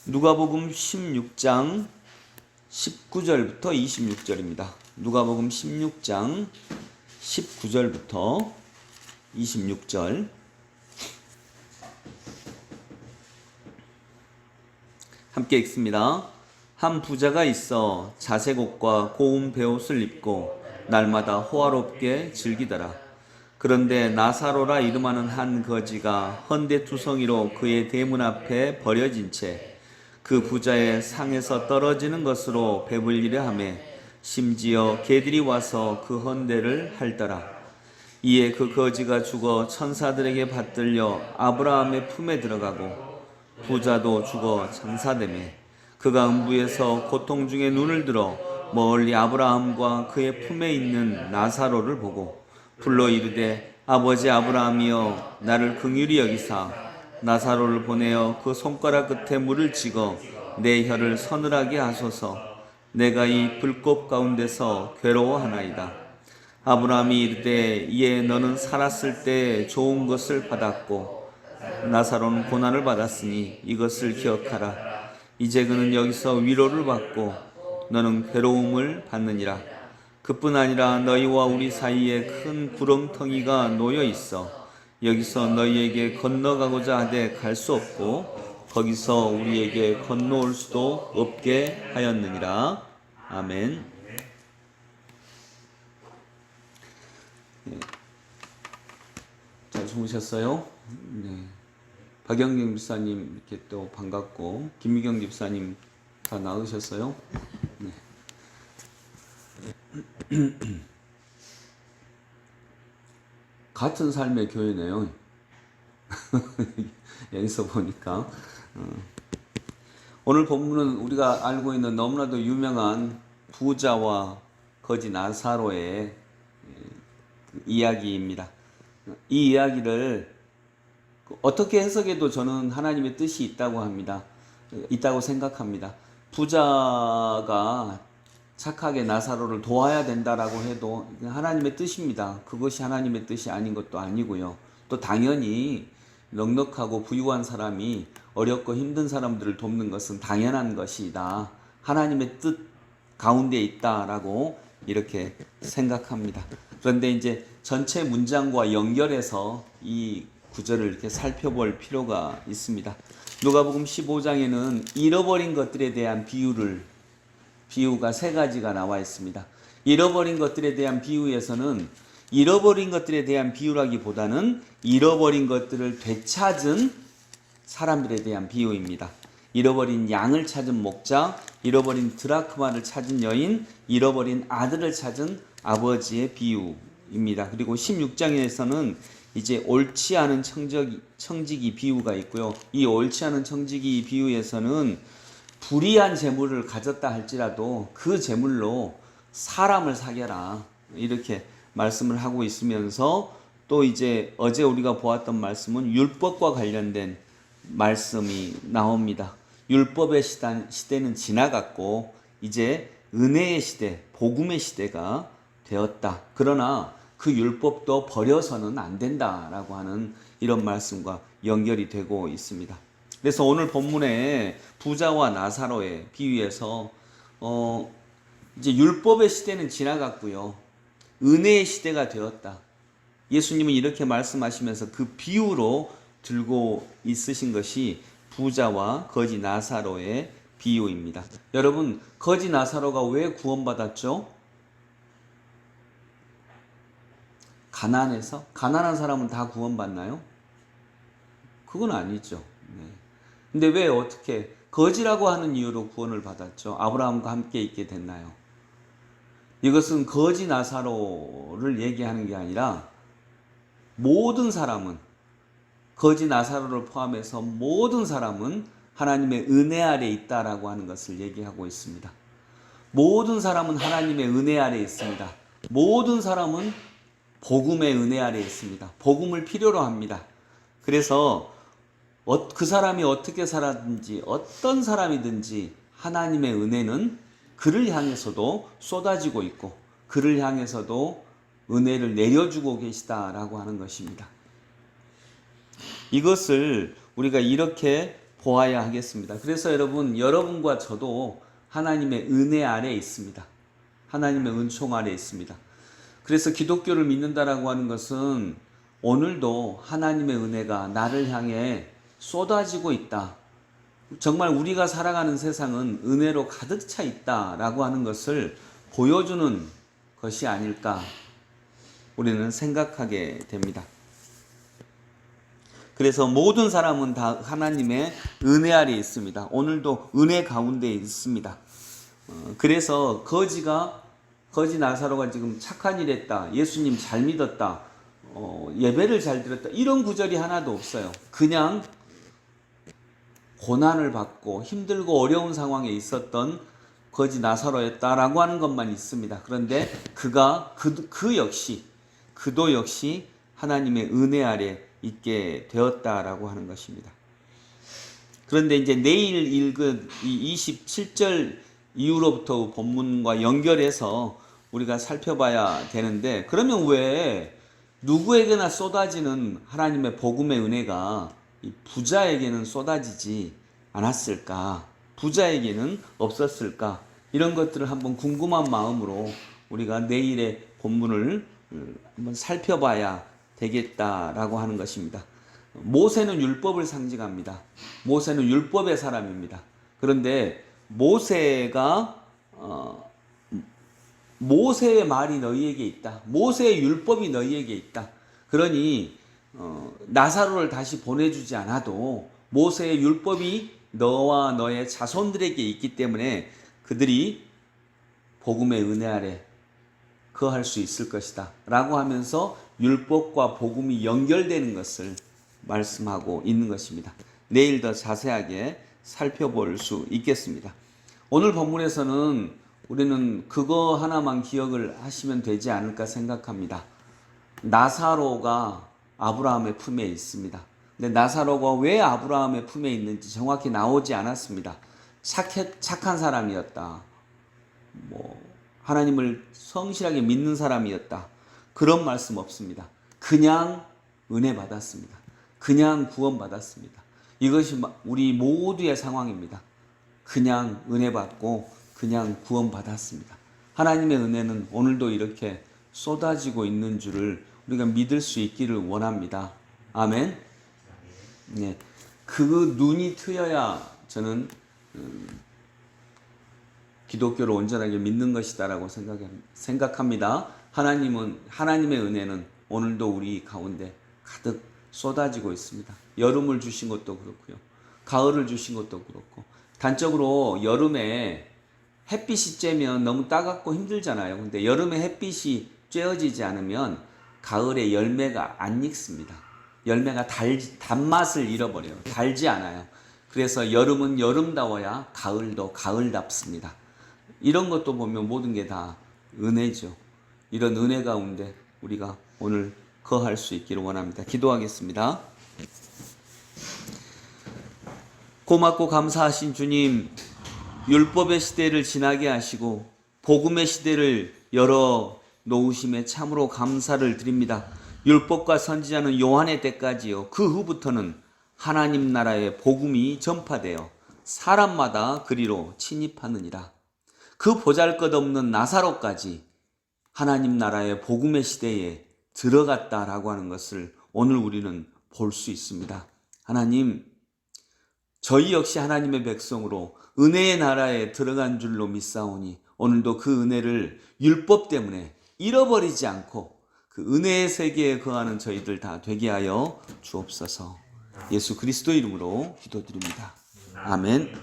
누가복음 16장 19절부터 26절입니다. 누가복음 16장 19절부터 26절. 함께 읽습니다. 한 부자가 있어 자색 옷과 고운 베옷을 입고 날마다 호화롭게 즐기더라. 그런데 나사로라 이름하는 한 거지가 헌데투성이로 그의 대문 앞에 버려진 채 그 부자의 상에서 떨어지는 것으로 배불리려 하며 심지어 개들이 와서 그 헌데를 핥더라. 이에 그 거지가 죽어 천사들에게 받들려 아브라함의 품에 들어가고 부자도 죽어 장사되매 그가 음부에서 고통 중에 눈을 들어 멀리 아브라함과 그의 품에 있는 나사로를 보고 불러 이르되 아버지 아브라함이여 나를 긍휼히 여기사 나사로를 보내어 그 손가락 끝에 물을 찍어 내 혀를 서늘하게 하소서. 내가 이 불꽃 가운데서 괴로워하나이다. 아브라함이 이르되 이에 너는 살았을 때 좋은 것을 받았고 나사로는 고난을 받았으니 이것을 기억하라. 이제 그는 여기서 위로를 받고 너는 괴로움을 받느니라. 그뿐 아니라 너희와 우리 사이에 큰 구렁텅이가 놓여 있어 여기서 너희에게 건너가고자 하되 갈 수 없고 거기서 우리에게 건너올 수도 없게 하였느니라. 아멘. 네. 잘 주무셨어요? 네. 박영경 집사님 이렇게 또 반갑고 김미경 집사님 다 나으셨어요? 네. 같은 삶의 교회네요. 여기서 보니까 오늘 본문은 우리가 알고 있는 너무나도 유명한 부자와 거지 나사로의 이야기입니다. 이 이야기를 어떻게 해석해도 저는 하나님의 뜻이 있다고 합니다. 있다고 생각합니다. 부자가 착하게 나사로를 도와야 된다라고 해도 하나님의 뜻입니다. 그것이 하나님의 뜻이 아닌 것도 아니고요. 또 당연히 넉넉하고 부유한 사람이 어렵고 힘든 사람들을 돕는 것은 당연한 것이다. 하나님의 뜻 가운데 있다라고 이렇게 생각합니다. 그런데 이제 전체 문장과 연결해서 이 구절을 이렇게 살펴볼 필요가 있습니다. 누가복음 15장에는 잃어버린 것들에 대한 비유가 세 가지가 나와 있습니다. 잃어버린 것들에 대한 비유에서는 잃어버린 것들에 대한 비유라기보다는 잃어버린 것들을 되찾은 사람들에 대한 비유입니다. 잃어버린 양을 찾은 목자, 잃어버린 드라크마를 찾은 여인, 잃어버린 아들을 찾은 아버지의 비유입니다. 그리고 16장에서는 이제 옳지 않은 청지기 비유가 있고요. 이 옳지 않은 청지기 비유에서는 불의한 재물을 가졌다 할지라도 그 재물로 사람을 사겨라 이렇게 말씀을 하고 있으면서 또 이제 어제 우리가 보았던 말씀은 율법과 관련된 말씀이 나옵니다. 율법의 시대는 지나갔고 이제 은혜의 시대, 복음의 시대가 되었다. 그러나 그 율법도 버려서는 안 된다라고 하는 이런 말씀과 연결이 되고 있습니다. 그래서 오늘 본문에 부자와 나사로의 비유에서 이제 율법의 시대는 지나갔고요. 은혜의 시대가 되었다. 예수님은 이렇게 말씀하시면서 그 비유로 들고 있으신 것이 부자와 거지 나사로의 비유입니다. 여러분, 거지 나사로가 왜 구원받았죠? 가난해서? 가난한 사람은 다 구원받나요? 그건 아니죠. 네. 근데 왜 어떻게 거지라고 하는 이유로 구원을 받았죠? 아브라함과 함께 있게 됐나요? 이것은 거지 나사로를 얘기하는 게 아니라 모든 사람은 거지 나사로를 포함해서 모든 사람은 하나님의 은혜 아래 있다라고 하는 것을 얘기하고 있습니다. 모든 사람은 하나님의 은혜 아래 있습니다. 모든 사람은 복음의 은혜 아래 있습니다. 복음을 필요로 합니다. 그래서 그 사람이 어떻게 살았든지 어떤 사람이든지 하나님의 은혜는 그를 향해서도 쏟아지고 있고 그를 향해서도 은혜를 내려주고 계시다라고 하는 것입니다. 이것을 우리가 이렇게 보아야 하겠습니다. 그래서 여러분과 저도 하나님의 은혜 아래에 있습니다. 하나님의 은총 아래에 있습니다. 그래서 기독교를 믿는다라고 하는 것은 오늘도 하나님의 은혜가 나를 향해 쏟아지고 있다. 정말 우리가 살아가는 세상은 은혜로 가득 차 있다라고 하는 것을 보여주는 것이 아닐까 우리는 생각하게 됩니다. 그래서 모든 사람은 다 하나님의 은혜 아래에 있습니다. 오늘도 은혜 가운데 있습니다. 그래서 거지 나사로가 지금 착한 일 했다, 예수님 잘 믿었다, 예배를 잘 드렸다, 이런 구절이 하나도 없어요. 그냥 고난을 받고 힘들고 어려운 상황에 있었던 거지 나사로였다라고 하는 것만 있습니다. 그런데 그도 역시 하나님의 은혜 아래 있게 되었다라고 하는 것입니다. 그런데 이제 내일 읽은 이 27절 이후로부터 본문과 연결해서 우리가 살펴봐야 되는데, 그러면 왜 누구에게나 쏟아지는 하나님의 복음의 은혜가 이 부자에게는 쏟아지지 않았을까? 부자에게는 없었을까? 이런 것들을 한번 궁금한 마음으로 우리가 내일의 본문을 한번 살펴봐야 되겠다라고 하는 것입니다. 모세는 율법을 상징합니다. 모세는 율법의 사람입니다. 그런데 모세의 말이 너희에게 있다. 모세의 율법이 너희에게 있다. 그러니 나사로를 다시 보내주지 않아도 모세의 율법이 너와 너의 자손들에게 있기 때문에 그들이 복음의 은혜 아래 거할 수 있을 것이다 라고 하면서 율법과 복음이 연결되는 것을 말씀하고 있는 것입니다. 내일 더 자세하게 살펴볼 수 있겠습니다. 오늘 본문에서는 우리는 그거 하나만 기억을 하시면 되지 않을까 생각합니다. 나사로가 아브라함의 품에 있습니다. 근데 나사로가 왜 아브라함의 품에 있는지 정확히 나오지 않았습니다. 착한 사람이었다. 하나님을 성실하게 믿는 사람이었다. 그런 말씀 없습니다. 그냥 은혜 받았습니다. 그냥 구원 받았습니다. 이것이 우리 모두의 상황입니다. 그냥 은혜 받고 그냥 구원 받았습니다. 하나님의 은혜는 오늘도 이렇게 쏟아지고 있는 줄을 우리가 믿을 수 있기를 원합니다. 아멘. 네, 그 눈이 트여야 저는 기독교를 온전하게 믿는 것이다라고 생각합니다. 하나님의 은혜는 오늘도 우리 가운데 가득 쏟아지고 있습니다. 여름을 주신 것도 그렇고요. 가을을 주신 것도 그렇고. 단적으로 여름에 햇빛이 쬐면 너무 따갑고 힘들잖아요. 근데 여름에 햇빛이 쬐어지지 않으면 가을에 열매가 안 익습니다. 열매가 단맛을 잃어버려요. 달지 않아요. 그래서 여름은 여름다워야 가을도 가을답습니다. 이런 것도 보면 모든 게 다 은혜죠. 이런 은혜 가운데 우리가 오늘 거할 수 있기를 원합니다. 기도하겠습니다. 고맙고 감사하신 주님, 율법의 시대를 지나게 하시고 복음의 시대를 열어 놓으심에 참으로 감사를 드립니다. 율법과 선지자는 요한의 때까지요. 그 후부터는 하나님 나라의 복음이 전파되어 사람마다 그리로 침입하느니라. 그 보잘것없는 나사로까지 하나님 나라의 복음의 시대에 들어갔다라고 하는 것을 오늘 우리는 볼 수 있습니다. 하나님, 저희 역시 하나님의 백성으로 은혜의 나라에 들어간 줄로 믿사오니 오늘도 그 은혜를 율법 때문에 잃어버리지 않고 그 은혜의 세계에 거하는 저희들 다 되게 하여 주옵소서. 예수 그리스도 이름으로 기도드립니다. 아멘.